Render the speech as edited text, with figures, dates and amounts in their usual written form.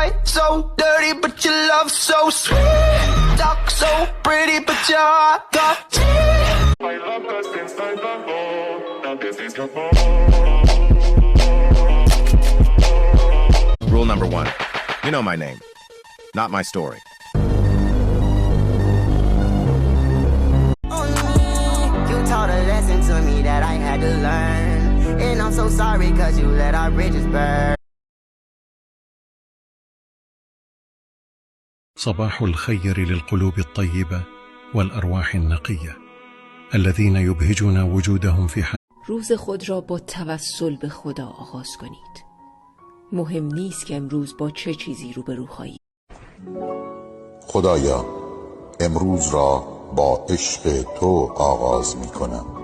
fight so dirty, but your love so sweet. Talk so pretty, but your heart got cheap. I love us inside the hole. Now this is your fault. Rule number 1. You know my name, not my story. You taught a lesson to me that I had to learn. And I'm so sorry cause you let our bridges burn. صباح الخير للقلوب الطيبة والأرواح النقية الذين يبهجون وجودهم في حياتنا. روز خود را با توسل به خدا آغاز کنید. مهم نیست که امروز با چه چیزی روبرو خواهید. خدایا امروز را با عشق تو آغاز می کنم.